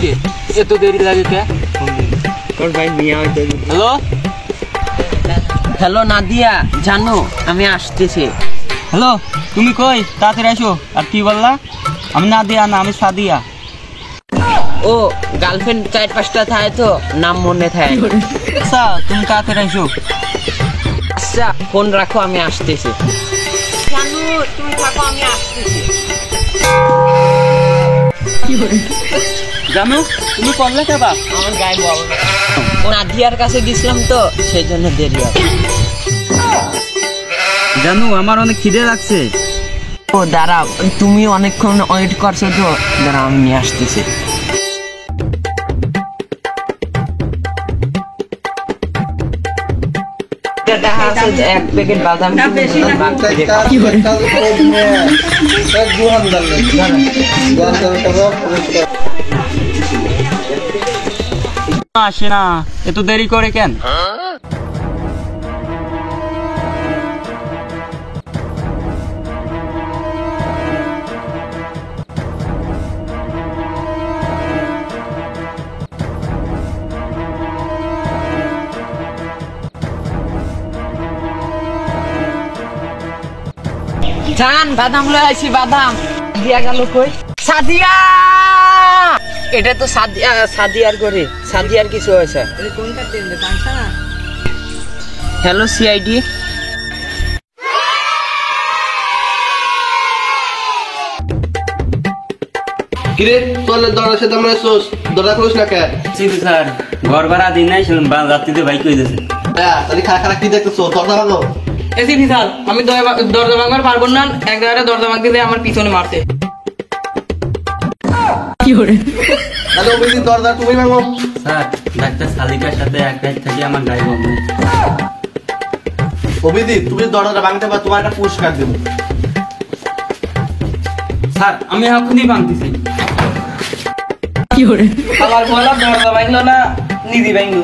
কে এত দেরি লাগে কে? হ্যালো হ্যালো নাদিয়া, জানো আমি আসতেছি। হ্যালো, তুমি কই? তাড়াতাড়ি আসো। আর কি বললা? আমি নাদিয়া না, আমি সাদিয়া। ও গার্লফ্রেন্ড 4-5টা থাকে তো নাম মনে থাকে। আচ্ছা তুমি তাড়াতাড়ি আসো। আচ্ছা ফোন রাখো, আমি আসতেছি। জানো তুমি থাকো, আমি আসতেছি। জানো তুমি করলে কেবা? আমার গায়ে বল নাদিয়ার কাছে গেছিলাম তো সেই জন্য দেরি হবে। জানো আমার অনেক খিদে লাগছে। ও দাঁড়াও, তুমি অনেকক্ষণ ওয়েট করছো তো, দাঁড়াও আমি নিয়ে আসতেছি। এক প্যাকেট বাদাম আসে না, এত দেরি করে কেন? জান বাদাম লয়ে আইছি, বাদাম দিয়া গেল কই? সাদিয়া, এটা তো সাদিয়া, সাদিয়ার করে সাদিয়ার কিছু হয়েছে। হ্যালো সিআইডি, কিরে তোর দরজার সাথে আমরা এসোস, দরজা খুলিস না কেন? স্যার ঘর ভাড়া দিন নাই, রাত্রিতে বাইক হয়ে যাচ্ছে। তাহলে খারাপ খারাপ কি দেখতেছো? দরজা ভাঙো। এসি বিশাল, আমি দরজা ভাঙবার পারবো না। এক জায়গায় দরজা ভাঙতে দিয়ে আমার পিছনে মারতে। তাহলে অভিজিৎ দরজা তুমি ভাঙো। স্যার ডাক্তার সালিকার সাথে এক রাত থেকে আমার গায়ে বন্ধ। অভিজিৎ তুমি দরজাটা ভাঙতে পারো, তোমার একটা পুরস্কার দেবো। স্যার আমি এখনই ভাঙতেছি। আবার বললাম দরজা ভাঙলো না, নিধি ভাঙলো।